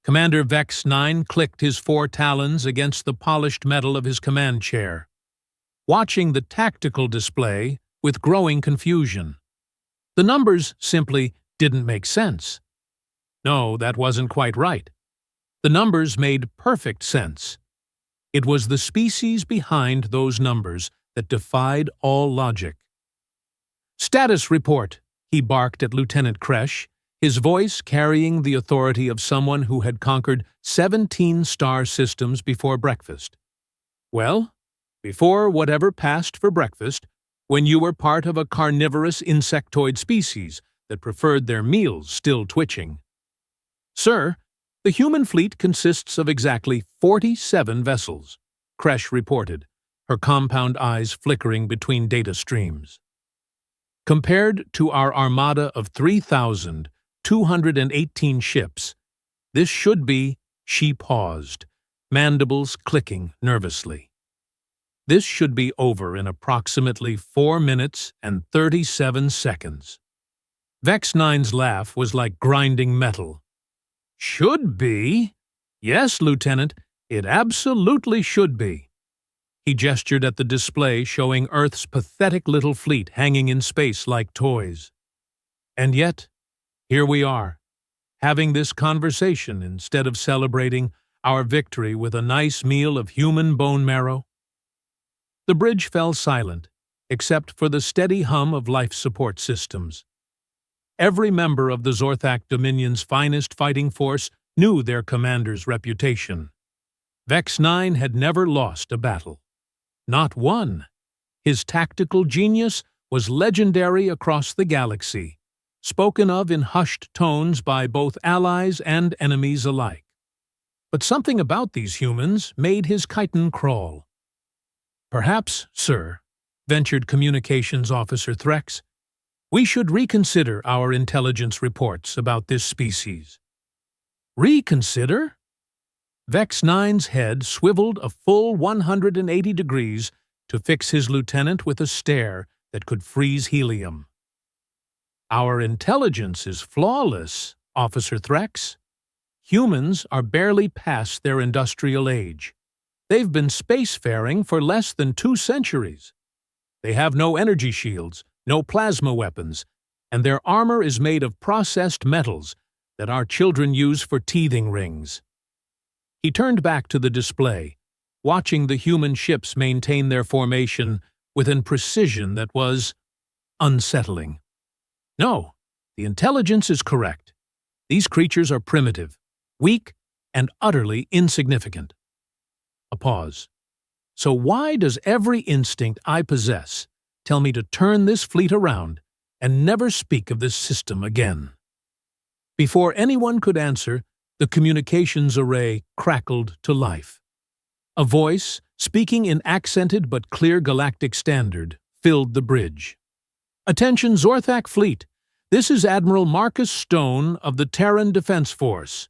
Commander Vex-Nine clicked his 4 talons against the polished metal of his command chair, watching the tactical display with growing confusion. The numbers simply didn't make sense. No, that wasn't quite right. The numbers made perfect sense. It was the species behind those numbers that defied all logic. "Status report," he barked at Lieutenant Kresh, his voice carrying the authority of someone who had conquered 17 star systems before breakfast. "Well, before whatever passed for breakfast, when you were part of a carnivorous insectoid species that preferred their meals still twitching. Sir, the human fleet consists of exactly 47 vessels," Kresh reported, her compound eyes flickering between data streams. "Compared to our armada of 3,218 ships, this should be," she paused, mandibles clicking nervously. "This should be over in approximately 4 minutes and 37 seconds. Vex-Nine's laugh was like grinding metal. "Should be? Yes, Lieutenant, it absolutely should be." He gestured at the display showing Earth's pathetic little fleet hanging in space like toys. "And yet, here we are, having this conversation instead of celebrating our victory with a nice meal of human bone marrow." The bridge fell silent, except for the steady hum of life support systems. Every member of the Zorthak Dominion's finest fighting force knew their commander's reputation. Vex-Nine had never lost a battle. Not one. His tactical genius was legendary across the galaxy, spoken of in hushed tones by both allies and enemies alike. But something about these humans made his chitin crawl. "Perhaps, sir," ventured Communications Officer Threx, "we should reconsider our intelligence reports about this species." "Reconsider?" Vex-Nine's head swiveled a full 180 degrees to fix his lieutenant with a stare that could freeze helium. "Our intelligence is flawless, Officer Threx. Humans are barely past their industrial age. They've been spacefaring for less than 2 centuries. They have no energy shields, no plasma weapons, and their armor is made of processed metals that our children use for teething rings." He turned back to the display, watching the human ships maintain their formation with a precision that was unsettling. "No, the intelligence is correct. These creatures are primitive, weak, and utterly insignificant." A pause. "So why does every instinct I possess tell me to turn this fleet around and never speak of this system again?" Before anyone could answer, the communications array crackled to life. A voice, speaking in accented but clear galactic standard, filled the bridge. "Attention Zorthak Fleet, this is Admiral Marcus Stone of the Terran Defense Force.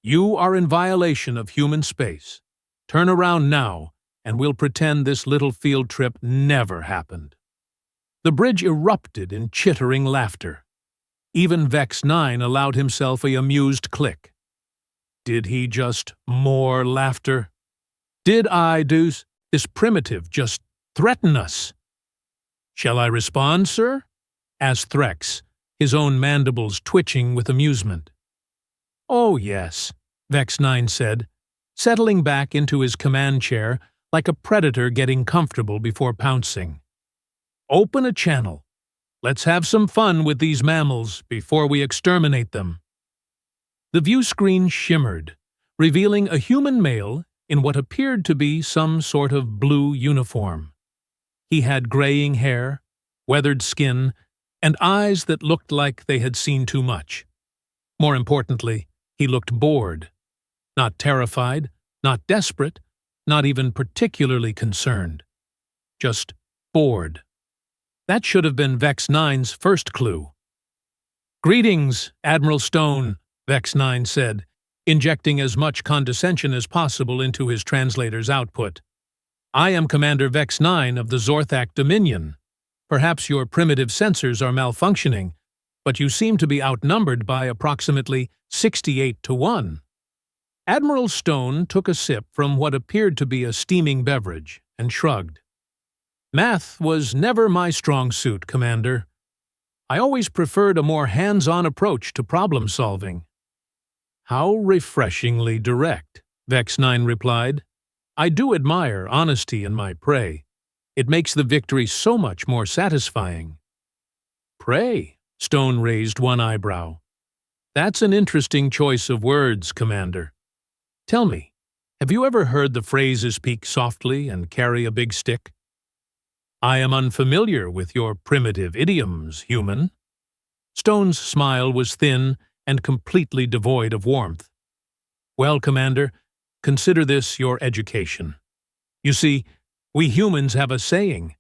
You are in violation of human space. Turn around now, and we'll pretend this little field trip never happened." The bridge erupted in chittering laughter. Even Vex-Nine allowed himself a amused click. Did he just more laughter? Did this primitive just threaten us? "Shall I respond, sir?" asked Threx, his own mandibles twitching with amusement. "Oh, yes," Vex-Nine said, settling back into his command chair like a predator getting comfortable before pouncing. "Open a channel. Let's have some fun with these mammals before we exterminate them." The view screen shimmered, revealing a human male in what appeared to be some sort of blue uniform. He had graying hair, weathered skin, and eyes that looked like they had seen too much. More importantly, he looked bored. Not terrified, not desperate, not even particularly concerned. Just bored. That should have been Vex-Nine's first clue. "Greetings, Admiral Stone," Vex-Nine said, injecting as much condescension as possible into his translator's output. "I am Commander Vex-Nine of the Zorthak Dominion. Perhaps your primitive sensors are malfunctioning, but you seem to be outnumbered by approximately 68 to 1. Admiral Stone took a sip from what appeared to be a steaming beverage and shrugged. Math was never my strong suit, Commander. I always preferred a more hands-on approach to problem-solving. How refreshingly direct, Vex-Nine replied. I do admire honesty in my prey. It makes the victory so much more satisfying. Prey? Stone raised one eyebrow. That's an interesting choice of words, Commander. Tell me, have you ever heard the phrase speak softly and carry a big stick? I am unfamiliar with your primitive idioms, human. Stone's smile was thin and completely devoid of warmth. Well, Commander, consider this your education. You see, we humans have a saying.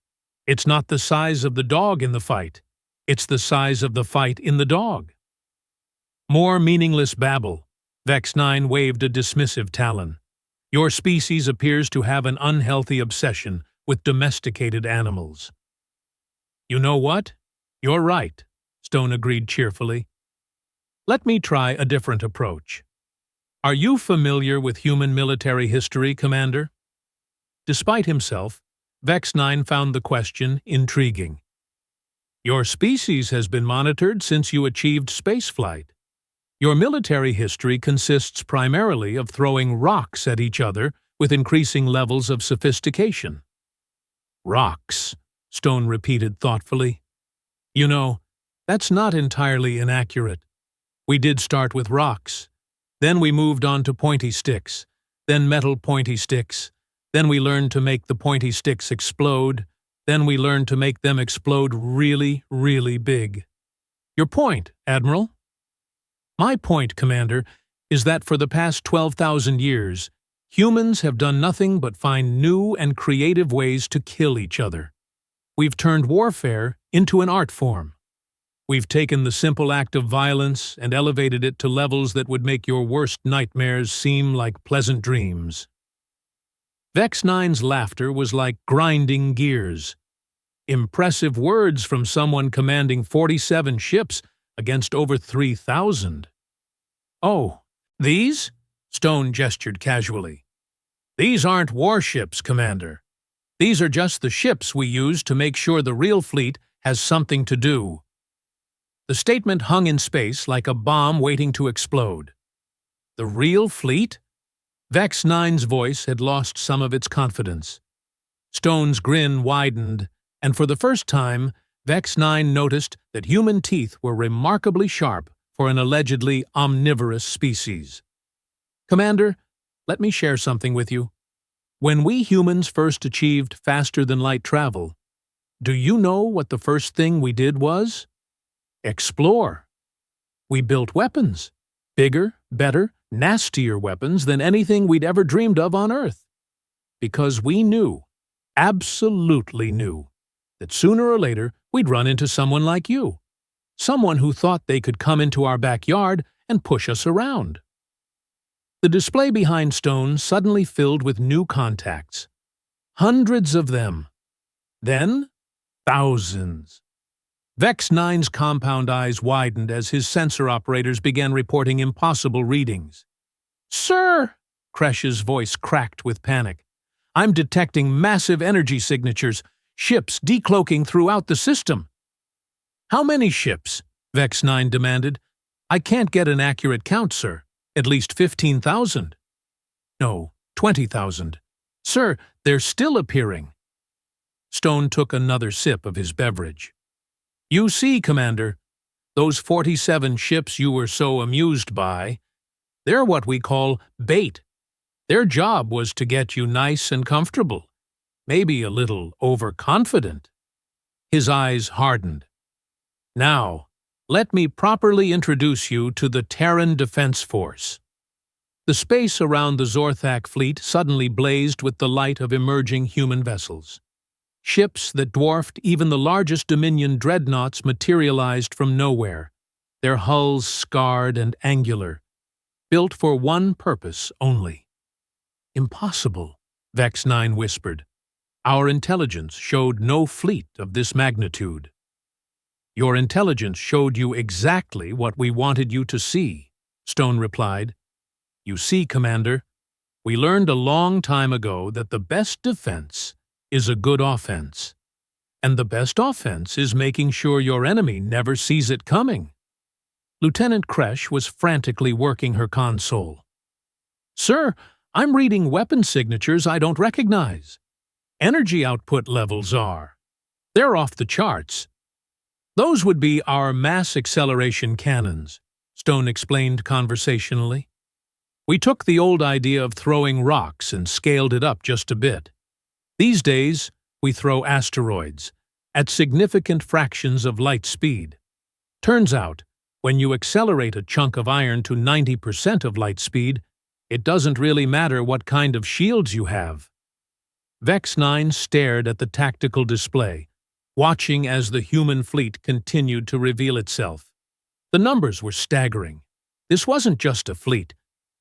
It's not the size of the dog in the fight. It's the size of the fight in the dog. More meaningless babble. Vex-Nine waved a dismissive talon. Your species appears to have an unhealthy obsession with domesticated animals. You know what? You're right, Stone agreed cheerfully. Let me try a different approach. Are you familiar with human military history, Commander? Despite himself, Vex-Nine found the question intriguing. Your species has been monitored since you achieved spaceflight. Your military history consists primarily of throwing rocks at each other with increasing levels of sophistication. Rocks, Stone repeated thoughtfully. You know, that's not entirely inaccurate. We did start with rocks. Then we moved on to pointy sticks, then metal pointy sticks. Then we learned to make the pointy sticks explode. Then we learned to make them explode really, really big. Your point, Admiral? My point, Commander, is that for the past 12,000 years, humans have done nothing but find new and creative ways to kill each other. We've turned warfare into an art form. We've taken the simple act of violence and elevated it to levels that would make your worst nightmares seem like pleasant dreams. Vex-Nine's laughter was like grinding gears. Impressive words from someone commanding 47 ships against over 3,000. Oh, these? Stone gestured casually. These aren't warships, Commander. These are just the ships we use to make sure the real fleet has something to do. The statement hung in space like a bomb waiting to explode. The real fleet? Vex-Nine's voice had lost some of its confidence. Stone's grin widened, and for the first time, Vex-Nine noticed that human teeth were remarkably sharp for an allegedly omnivorous species. Commander, let me share something with you. When we humans first achieved faster-than-light travel, do you know what the first thing we did was? Explore. We built weapons. Bigger, better, nastier weapons than anything we'd ever dreamed of on Earth. Because we knew, absolutely knew, that sooner or later we'd run into someone like you. Someone who thought they could come into our backyard and push us around. The display behind Stone suddenly filled with new contacts. Hundreds of them. Then, thousands. Vex-Nine's compound eyes widened as his sensor operators began reporting impossible readings. Sir! Kresh's voice cracked with panic. I'm detecting massive energy signatures, ships decloaking throughout the system. How many ships? Vex-Nine demanded. I can't get an accurate count, sir. At least 15,000. No, 20,000. Sir, they're still appearing. Stone took another sip of his beverage. You see, Commander, those 47 ships you were so amused by, they're what we call bait. Their job was to get you nice and comfortable, maybe a little overconfident. His eyes hardened. Now, let me properly introduce you to the Terran Defense Force. The space around the Zorthak fleet suddenly blazed with the light of emerging human vessels. Ships that dwarfed even the largest Dominion dreadnoughts materialized from nowhere, their hulls scarred and angular, built for one purpose only. Impossible, Vex-Nine whispered. Our intelligence showed no fleet of this magnitude. Your intelligence showed you exactly what we wanted you to see, Stone replied. You see, Commander, we learned a long time ago that the best defense is a good offense. And the best offense is making sure your enemy never sees it coming. Lieutenant Kresh was frantically working her console. Sir, I'm reading weapon signatures I don't recognize. Energy output levels are. They're off the charts. Those would be our mass acceleration cannons, Stone explained conversationally. We took the old idea of throwing rocks and scaled it up just a bit. These days, we throw asteroids at significant fractions of light speed. Turns out, when you accelerate a chunk of iron to 90% of light speed, it doesn't really matter what kind of shields you have. Vex-Nine stared at the tactical display, watching as the human fleet continued to reveal itself. The numbers were staggering. This wasn't just a fleet.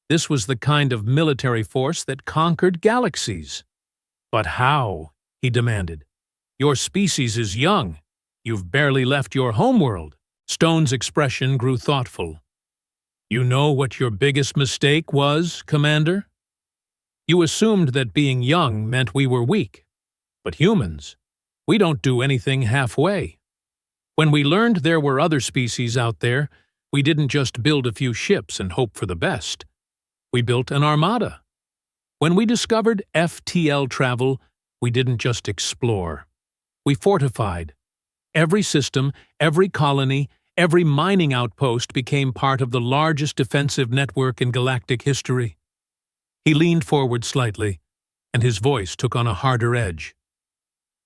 This was the kind of military force that conquered galaxies. But how? He demanded. Your species is young. You've barely left your homeworld. Stone's expression grew thoughtful. You know what your biggest mistake was, Commander? You assumed that being young meant we were weak. But humans, we don't do anything halfway. When we learned there were other species out there, we didn't just build a few ships and hope for the best. We built an armada. When we discovered FTL travel, we didn't just explore. We fortified. Every system, every colony, every mining outpost became part of the largest defensive network in galactic history. He leaned forward slightly, and his voice took on a harder edge.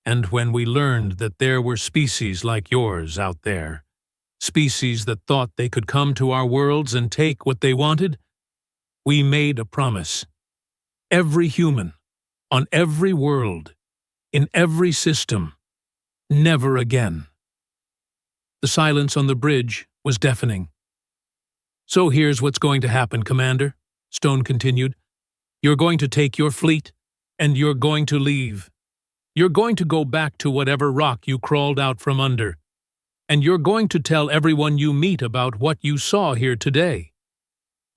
And when we learned that there were species like yours out there, species that thought they could come to our worlds and take what they wanted, we made a promise. Every human, on every world, in every system, never again. The silence on the bridge was deafening. So here's what's going to happen, Commander, Stone continued. You're going to take your fleet, and you're going to leave. You're going to go back to whatever rock you crawled out from under, and you're going to tell everyone you meet about what you saw here today.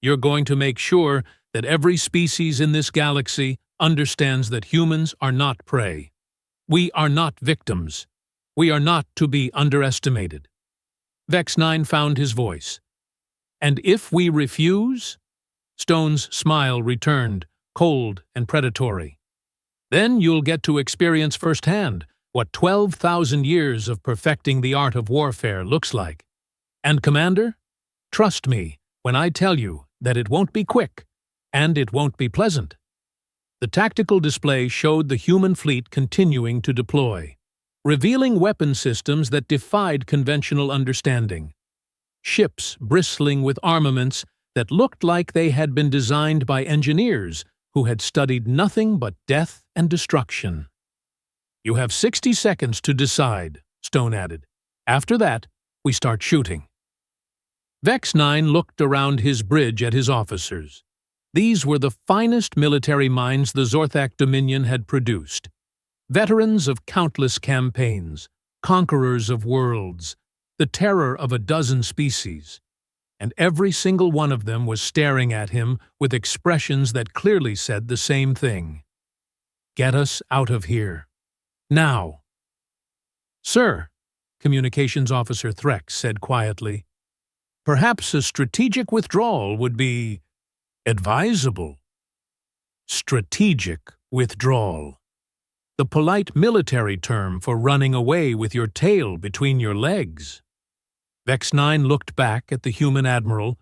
You're going to make sure that every species in this galaxy understands that humans are not prey. We are not victims. We are not to be underestimated. Vex-Nine found his voice. And if we refuse? Stone's smile returned, cold and predatory. Then you'll get to experience firsthand what 12,000 years of perfecting the art of warfare looks like. And, Commander, trust me when I tell you that it won't be quick, and it won't be pleasant. The tactical display showed the human fleet continuing to deploy, revealing weapon systems that defied conventional understanding. Ships bristling with armaments that looked like they had been designed by engineers who had studied nothing but death and destruction. You have 60 seconds to decide, Stone added. After that, we start shooting. Vex-Nine looked around his bridge at his officers. These were the finest military minds the Zorthak Dominion had produced. Veterans of countless campaigns, conquerors of worlds, the terror of a dozen species. And every single one of them was staring at him with expressions that clearly said the same thing. Get us out of here. Now. Sir, Communications Officer Threx said quietly, perhaps a strategic withdrawal would be advisable. Strategic withdrawal. The polite military term for running away with your tail between your legs. Vex-Nine looked back at the human admiral,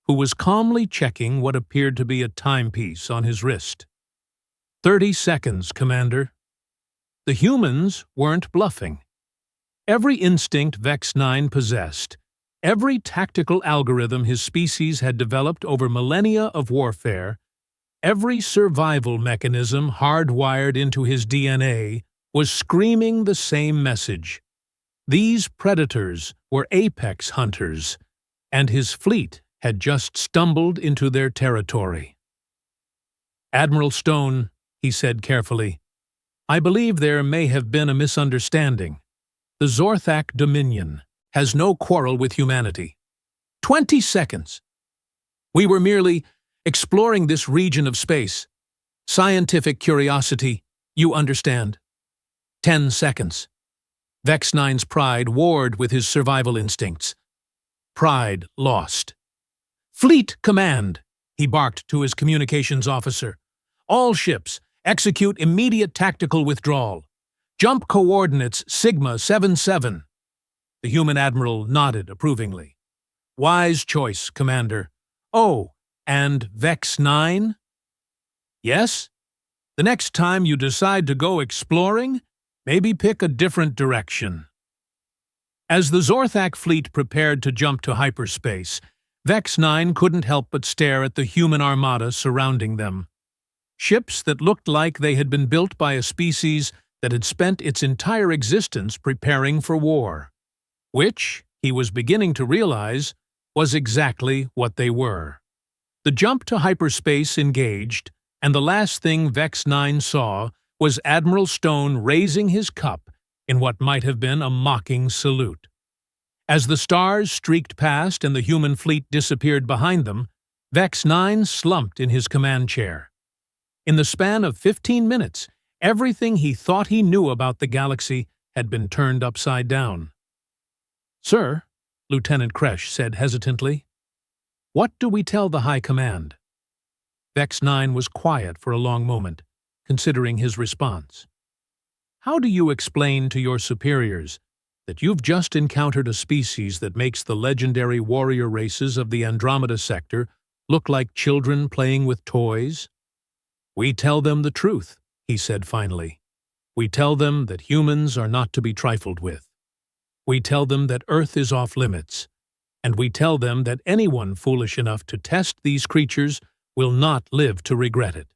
who was calmly checking what appeared to be a timepiece on his wrist. 30 seconds, Commander. The humans weren't bluffing. Every instinct Vex-Nine possessed, every tactical algorithm his species had developed over millennia of warfare, every survival mechanism hardwired into his DNA was screaming the same message. These predators were apex hunters, and his fleet had just stumbled into their territory. Admiral Stone, he said carefully, I believe there may have been a misunderstanding. The Zorthak Dominion has no quarrel with humanity. 20 seconds. We were merely Exploring this region of space. Scientific curiosity, you understand. 10 seconds. Vex-Nine's pride warred with his survival instincts. Pride lost. Fleet command, he barked to his communications officer. All ships, execute immediate tactical withdrawal. Jump coordinates Sigma 77. The human admiral nodded approvingly. Wise choice, Commander. Oh, and Vex-Nine? Yes? The next time you decide to go exploring, maybe pick a different direction. As the Zorthak fleet prepared to jump to hyperspace, Vex-Nine couldn't help but stare at the human armada surrounding them. Ships that looked like they had been built by a species that had spent its entire existence preparing for war. Which, he was beginning to realize, was exactly what they were. The jump to hyperspace engaged, and the last thing Vex-Nine saw was Admiral Stone raising his cup in what might have been a mocking salute. As the stars streaked past and the human fleet disappeared behind them, Vex-Nine slumped in his command chair. In the span of 15 minutes, everything he thought he knew about the galaxy had been turned upside down. "Sir," Lieutenant Kresh said hesitantly, "what do we tell the High Command?" Vex-Nine was quiet for a long moment, considering his response. "How do you explain to your superiors that you've just encountered a species that makes the legendary warrior races of the Andromeda sector look like children playing with toys?" "We tell them the truth," he said finally. "We tell them that humans are not to be trifled with. We tell them that Earth is off limits, and we tell them that anyone foolish enough to test these creatures will not live to regret it."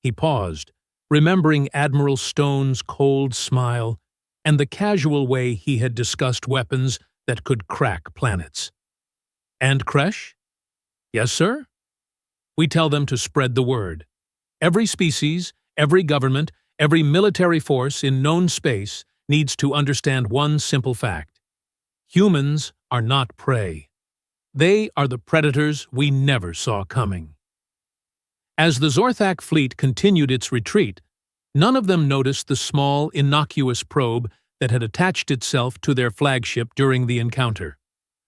He paused, remembering Admiral Stone's cold smile and the casual way he had discussed weapons that could crack planets. "And Kresh?" "Yes, sir?" "We tell them to spread the word. Every species, every government, every military force in known space needs to understand one simple fact. Humans are not prey. They are the predators we never saw coming." As the Zorthak fleet continued its retreat, none of them noticed the small, innocuous probe that had attached itself to their flagship during the encounter.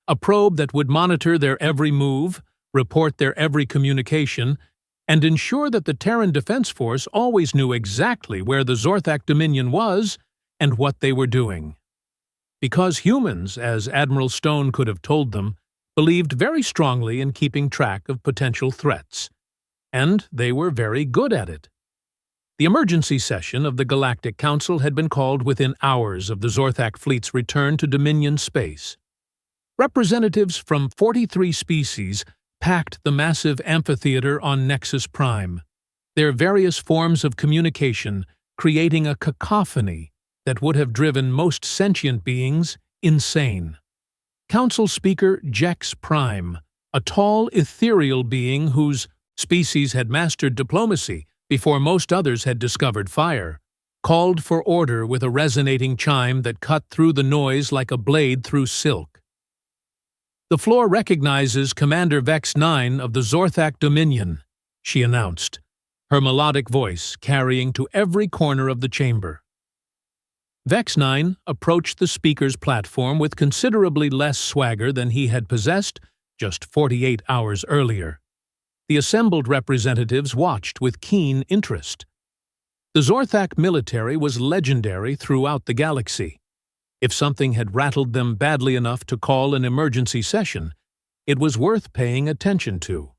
A probe that would monitor their every move, report their every communication, and ensure that the Terran Defense Force always knew exactly where the Zorthak Dominion was and what they were doing. Because humans, as Admiral Stone could have told them, believed very strongly in keeping track of potential threats. And they were very good at it. The emergency session of the Galactic Council had been called within hours of the Zorthak fleet's return to Dominion space. Representatives from 43 species packed the massive amphitheater on Nexus Prime, their various forms of communication creating a cacophony that would have driven most sentient beings insane. Council Speaker Jex Prime, a tall, ethereal being whose species had mastered diplomacy before most others had discovered fire, called for order with a resonating chime that cut through the noise like a blade through silk. "The floor recognizes Commander Vex-Nine of the Zorthak Dominion," she announced, her melodic voice carrying to every corner of the chamber. Vex-Nine approached the speaker's platform with considerably less swagger than he had possessed just 48 hours earlier. The assembled representatives watched with keen interest. The Zorthak military was legendary throughout the galaxy. If something had rattled them badly enough to call an emergency session, it was worth paying attention to.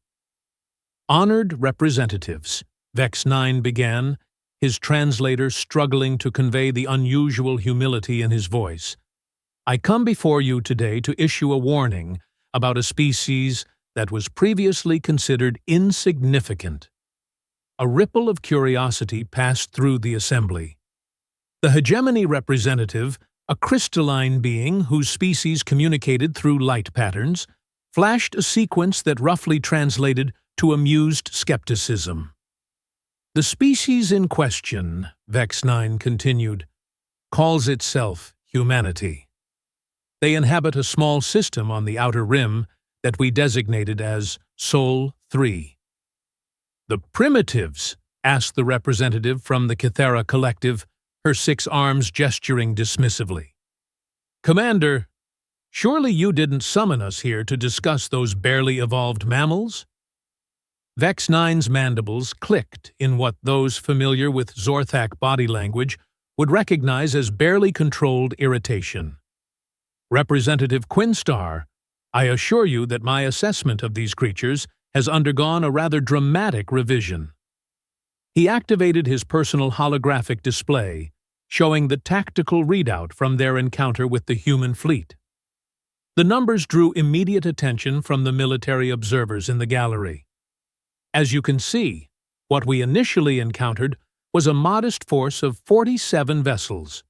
"Honored representatives," Vex-Nine began, his translator struggling to convey the unusual humility in his voice. "I come before you today to issue a warning about a species that was previously considered insignificant." A ripple of curiosity passed through the assembly. The hegemony representative, a crystalline being whose species communicated through light patterns, flashed a sequence that roughly translated to amused skepticism. "The species in question," Vex-Nine continued, "calls itself humanity. They inhabit a small system on the outer rim that we designated as Sol 3. "The primitives?" asked the representative from the Kythera Collective, her 6 arms gesturing dismissively. "Commander, surely you didn't summon us here to discuss those barely evolved mammals?" Vex-Nine's mandibles clicked in what those familiar with Zorthak body language would recognize as barely controlled irritation. "Representative Quinstar, I assure you that my assessment of these creatures has undergone a rather dramatic revision." He activated his personal holographic display, showing the tactical readout from their encounter with the human fleet. The numbers drew immediate attention from the military observers in the gallery. As you can see, what we initially encountered was a modest force of 47 vessels.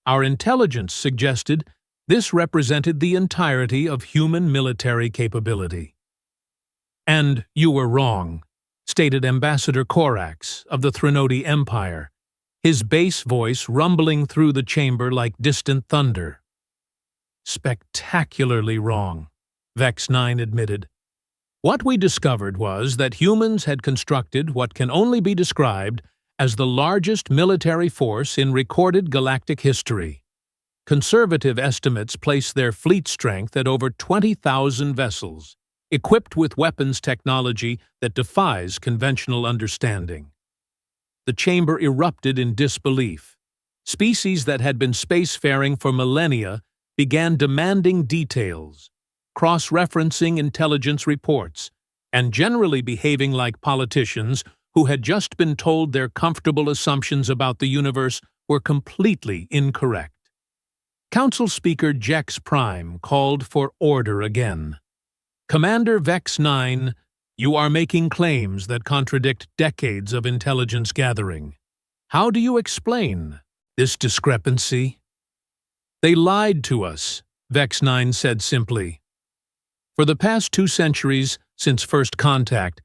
Our intelligence suggested this represented the entirety of human military capability. "And you were wrong," stated Ambassador Corax of the Threnody Empire, his bass voice rumbling through the chamber like distant thunder. "Spectacularly wrong," Vex-Nine admitted. "What we discovered was that humans had constructed what can only be described as the largest military force in recorded galactic history. Conservative estimates place their fleet strength at over 20,000 vessels, equipped with weapons technology that defies conventional understanding." The chamber erupted in disbelief. Species that had been spacefaring for millennia began demanding details, cross-referencing intelligence reports, and generally behaving like politicians who had just been told their comfortable assumptions about the universe were completely incorrect. Council Speaker Jex Prime called for order again. "Commander Vex-Nine, you are making claims that contradict decades of intelligence gathering. How do you explain this discrepancy?" "They lied to us," Vex-Nine said simply. "For the past 2 centuries, since first contact,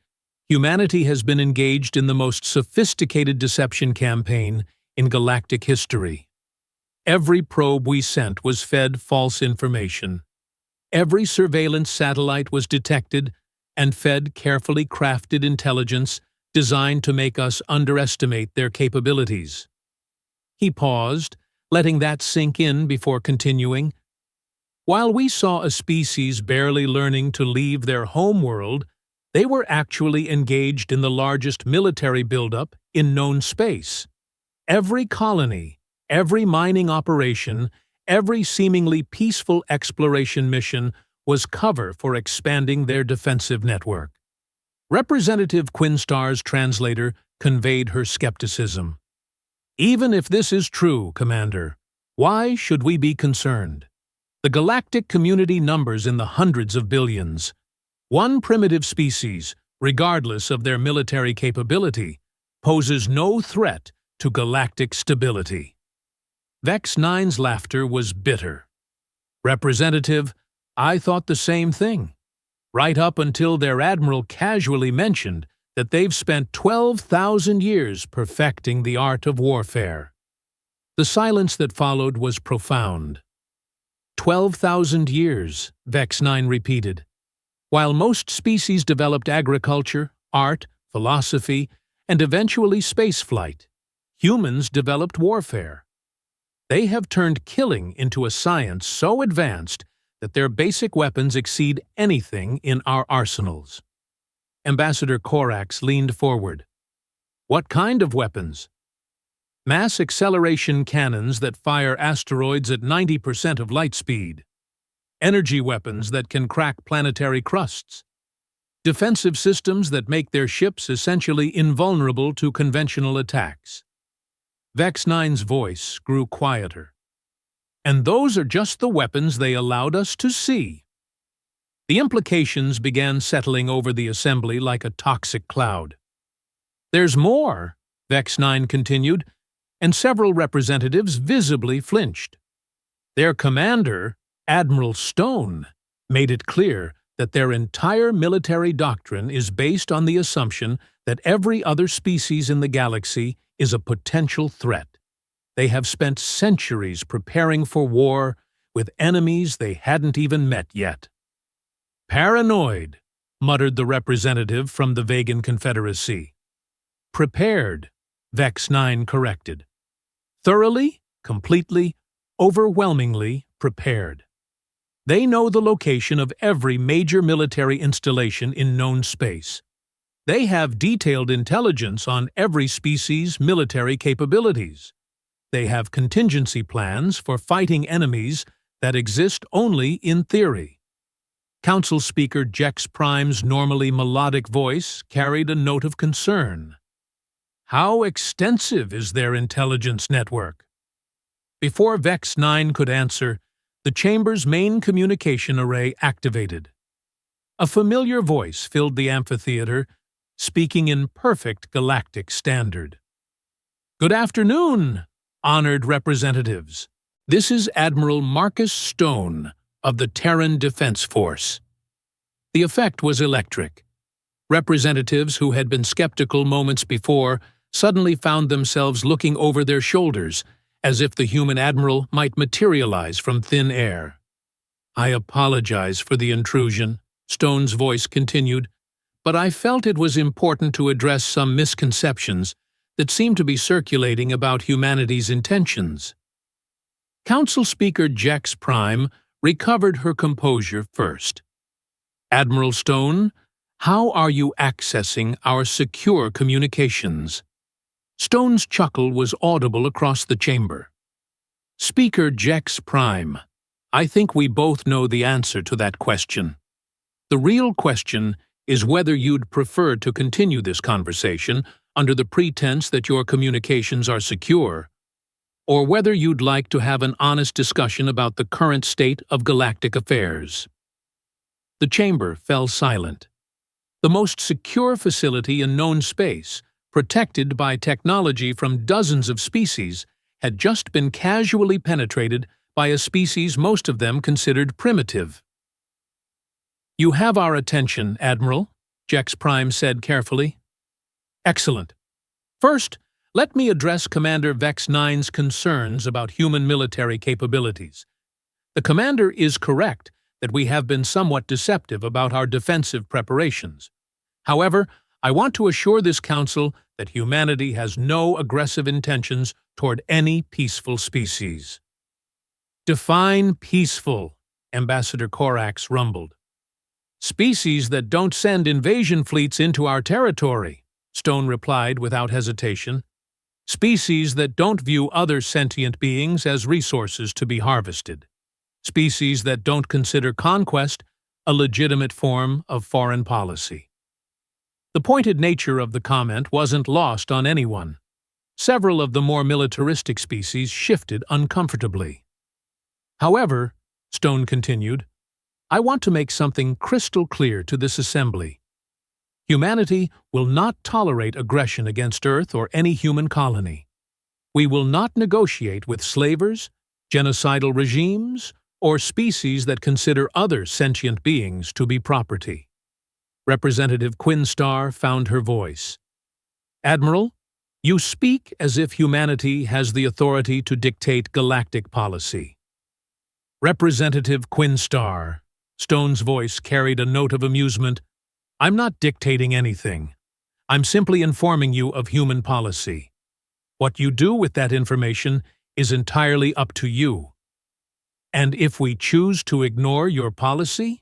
humanity has been engaged in the most sophisticated deception campaign in galactic history. Every probe we sent was fed false information. Every surveillance satellite was detected and fed carefully crafted intelligence designed to make us underestimate their capabilities." He paused, letting that sink in before continuing. "While we saw a species barely learning to leave their home world, they were actually engaged in the largest military buildup in known space. Every colony, every mining operation, every seemingly peaceful exploration mission was cover for expanding their defensive network." Representative Quinstar's translator conveyed her skepticism. "Even if this is true, Commander, why should we be concerned? The galactic community numbers in the hundreds of billions. One primitive species, regardless of their military capability, poses no threat to galactic stability." Vex-Nine's laughter was bitter. "Representative, I thought the same thing, right up until their admiral casually mentioned that they've spent 12,000 years perfecting the art of warfare." The silence that followed was profound. 12,000 years, Vex-Nine repeated. "While most species developed agriculture, art, philosophy, and eventually spaceflight, humans developed warfare. They have turned killing into a science so advanced that their basic weapons exceed anything in our arsenals." Ambassador Corax leaned forward. "What kind of weapons?" "Mass acceleration cannons that fire asteroids at 90% of light speed. Energy weapons that can crack planetary crusts. Defensive systems that make their ships essentially invulnerable to conventional attacks." Vex-Nine's voice grew quieter. "And those are just the weapons they allowed us to see." The implications began settling over the assembly like a toxic cloud. "There's more," Vex-Nine continued, and several representatives visibly flinched. Their commander, Admiral Stone, made it clear that their entire military doctrine is based on the assumption that every other species in the galaxy is a potential threat. They have spent centuries preparing for war with enemies they hadn't even met yet. "Paranoid," muttered the representative from the Vegan Confederacy. Prepared, Vex-Nine corrected. Thoroughly, completely, overwhelmingly prepared. They know the location of every major military installation in known space. They have detailed intelligence on every species' military capabilities. They have contingency plans for fighting enemies that exist only in theory. Council Speaker Jex Prime's normally melodic voice carried a note of concern. How extensive is their intelligence network? Before Vex-Nine could answer, the chamber's main communication array activated. A familiar voice filled the amphitheater, speaking in perfect galactic standard. Good afternoon, honored representatives. This is Admiral Marcus Stone of the Terran Defense Force. The effect was electric. Representatives who had been skeptical moments before suddenly found themselves looking over their shoulders, as if the human admiral might materialize from thin air. I apologize for the intrusion, Stone's voice continued, but I felt it was important to address some misconceptions that seem to be circulating about humanity's intentions. Council Speaker Jex Prime recovered her composure first. Admiral Stone, how are you accessing our secure communications? Stone's chuckle was audible across the chamber. Speaker Jex Prime, I think we both know the answer to that question. The real question is whether you'd prefer to continue this conversation under the pretense that your communications are secure, or whether you'd like to have an honest discussion about the current state of galactic affairs. The chamber fell silent. The most secure facility in known space, protected by technology from dozens of species, had just been casually penetrated by a species most of them considered primitive. You have our attention, Admiral, Jex Prime said carefully. Excellent. First, let me address Commander Vex-Nine's concerns about human military capabilities. The Commander is correct that we have been somewhat deceptive about our defensive preparations. However, I want to assure this Council that humanity has no aggressive intentions toward any peaceful species. Define peaceful, Ambassador Corax rumbled. Species that don't send invasion fleets into our territory, Stone replied without hesitation. Species that don't view other sentient beings as resources to be harvested. Species that don't consider conquest a legitimate form of foreign policy. The pointed nature of the comment wasn't lost on anyone. Several of the more militaristic species shifted uncomfortably. However, Stone continued, I want to make something crystal clear to this assembly. Humanity will not tolerate aggression against Earth or any human colony. We will not negotiate with slavers, genocidal regimes, or species that consider other sentient beings to be property. Representative Quinstar found her voice. Admiral, you speak as if humanity has the authority to dictate galactic policy. Representative Quinstar, Stone's voice carried a note of amusement. I'm not dictating anything. I'm simply informing you of human policy. What you do with that information is entirely up to you. And if we choose to ignore your policy?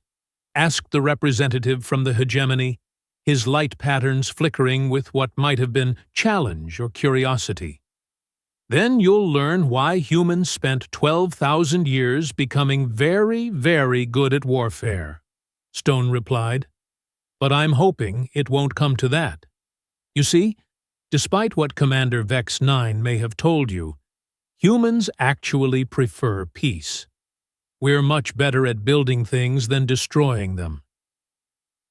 Asked the representative from the hegemony, his light patterns flickering with what might have been challenge or curiosity. Then you'll learn why humans spent 12,000 years becoming very, very good at warfare, Stone replied. But I'm hoping it won't come to that. You see, despite what Commander Vex-Nine may have told you, humans actually prefer peace. We're much better at building things than destroying them.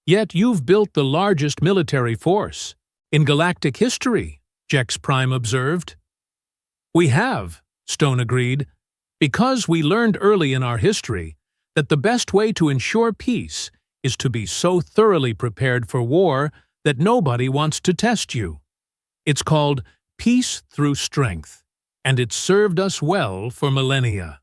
Yet you've built the largest military force in galactic history, Jex Prime observed. We have, Stone agreed, because we learned early in our history that the best way to ensure peace is to be so thoroughly prepared for war that nobody wants to test you. It's called peace through strength, and it's served us well for millennia.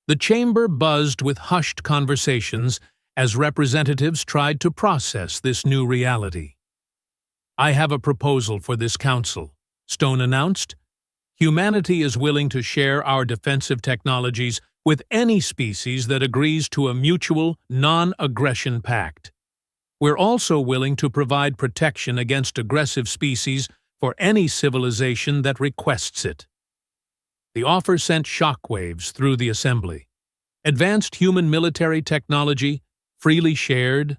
The chamber buzzed with hushed conversations as representatives tried to process this new reality. "I have a proposal for this council," Stone announced. "Humanity is willing to share our defensive technologies with any species that agrees to a mutual, non-aggression pact. We're also willing to provide protection against aggressive species for any civilization that requests it." The offer sent shockwaves through the assembly. Advanced human military technology, freely shared.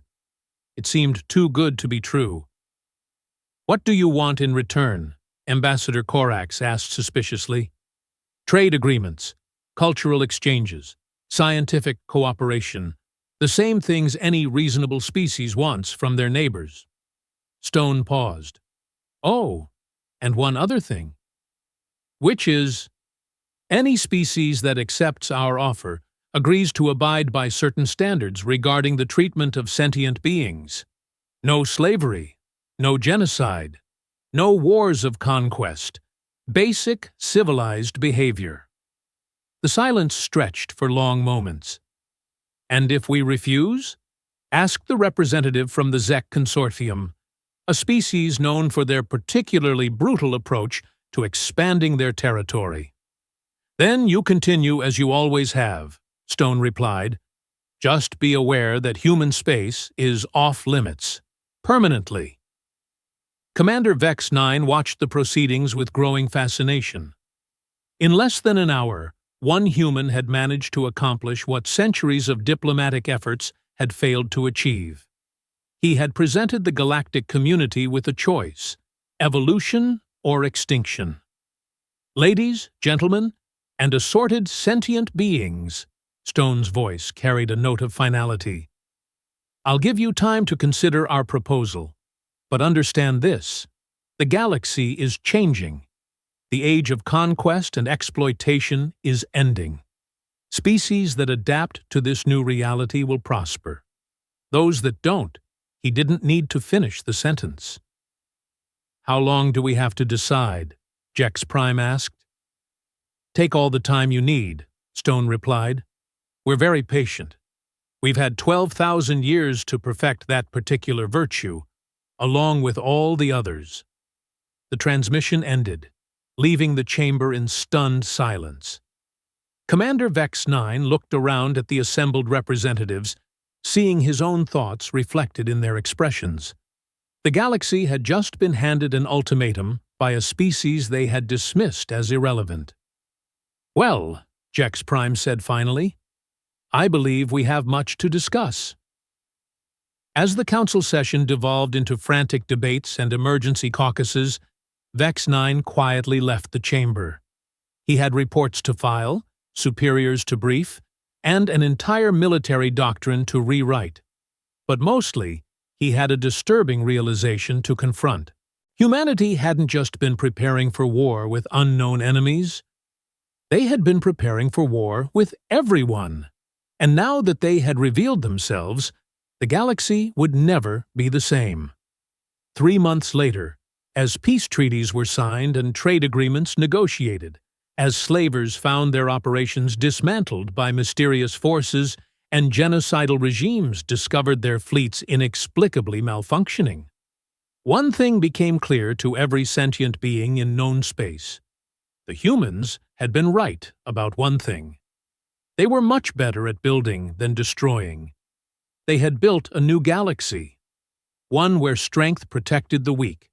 It seemed too good to be true. "What do you want in return?" Ambassador Korax asked suspiciously. "Trade agreements, cultural exchanges, scientific cooperation, the same things any reasonable species wants from their neighbors." Stone paused. "Oh, and one other thing." "Which is?" "Any species that accepts our offer agrees to abide by certain standards regarding the treatment of sentient beings. No slavery, no genocide, no wars of conquest, basic civilized behavior." The silence stretched for long moments. "And if we refuse?" asked the representative from the Zek Consortium, a species known for their particularly brutal approach to expanding their territory. "Then you continue as you always have," Stone replied. "Just be aware that human space is off-limits, permanently." Commander Vex-Nine watched the proceedings with growing fascination. In less than an hour, one human had managed to accomplish what centuries of diplomatic efforts had failed to achieve. He had presented the galactic community with a choice: evolution or extinction. "Ladies, gentlemen, and assorted sentient beings," Stone's voice carried a note of finality, "I'll give you time to consider our proposal. But understand this: the galaxy is changing. The age of conquest and exploitation is ending. Species that adapt to this new reality will prosper. Those that don't," he didn't need to finish the sentence. "How long do we have to decide?" Jex Prime asked. "Take all the time you need," Stone replied. "We're very patient. We've had 12,000 years to perfect that particular virtue, along with all the others." The transmission ended, leaving the chamber in stunned silence. Commander Vex-Nine looked around at the assembled representatives, seeing his own thoughts reflected in their expressions. The galaxy had just been handed an ultimatum by a species they had dismissed as irrelevant. "Well," Jex Prime said finally, "I believe we have much to discuss." As the council session devolved into frantic debates and emergency caucuses, Vex-Nine quietly left the chamber. He had reports to file, superiors to brief, and an entire military doctrine to rewrite. But mostly, he had a disturbing realization to confront. Humanity hadn't just been preparing for war with unknown enemies. They had been preparing for war with everyone. And now that they had revealed themselves, the galaxy would never be the same. 3 months later, as peace treaties were signed and trade agreements negotiated, as slavers found their operations dismantled by mysterious forces and genocidal regimes discovered their fleets inexplicably malfunctioning, one thing became clear to every sentient being in known space. The humans had been right about one thing. They were much better at building than destroying. They had built a new galaxy, one where strength protected the weak,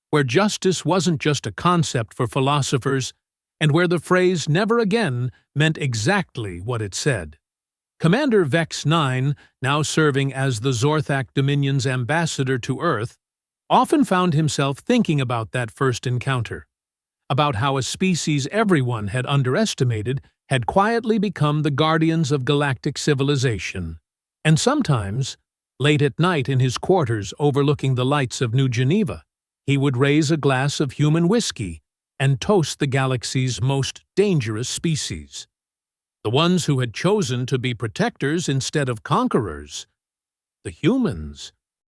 where justice wasn't just a concept for philosophers, and where the phrase "never again" meant exactly what it said. Commander Vex-Nine, now serving as the Zorthak Dominion's ambassador to Earth, often found himself thinking about that first encounter, about how a species everyone had underestimated had quietly become the guardians of galactic civilization. And sometimes, late at night in his quarters overlooking the lights of New Geneva, he would raise a glass of human whiskey and toast the galaxy's most dangerous species, the ones who had chosen to be protectors instead of conquerors, the humans.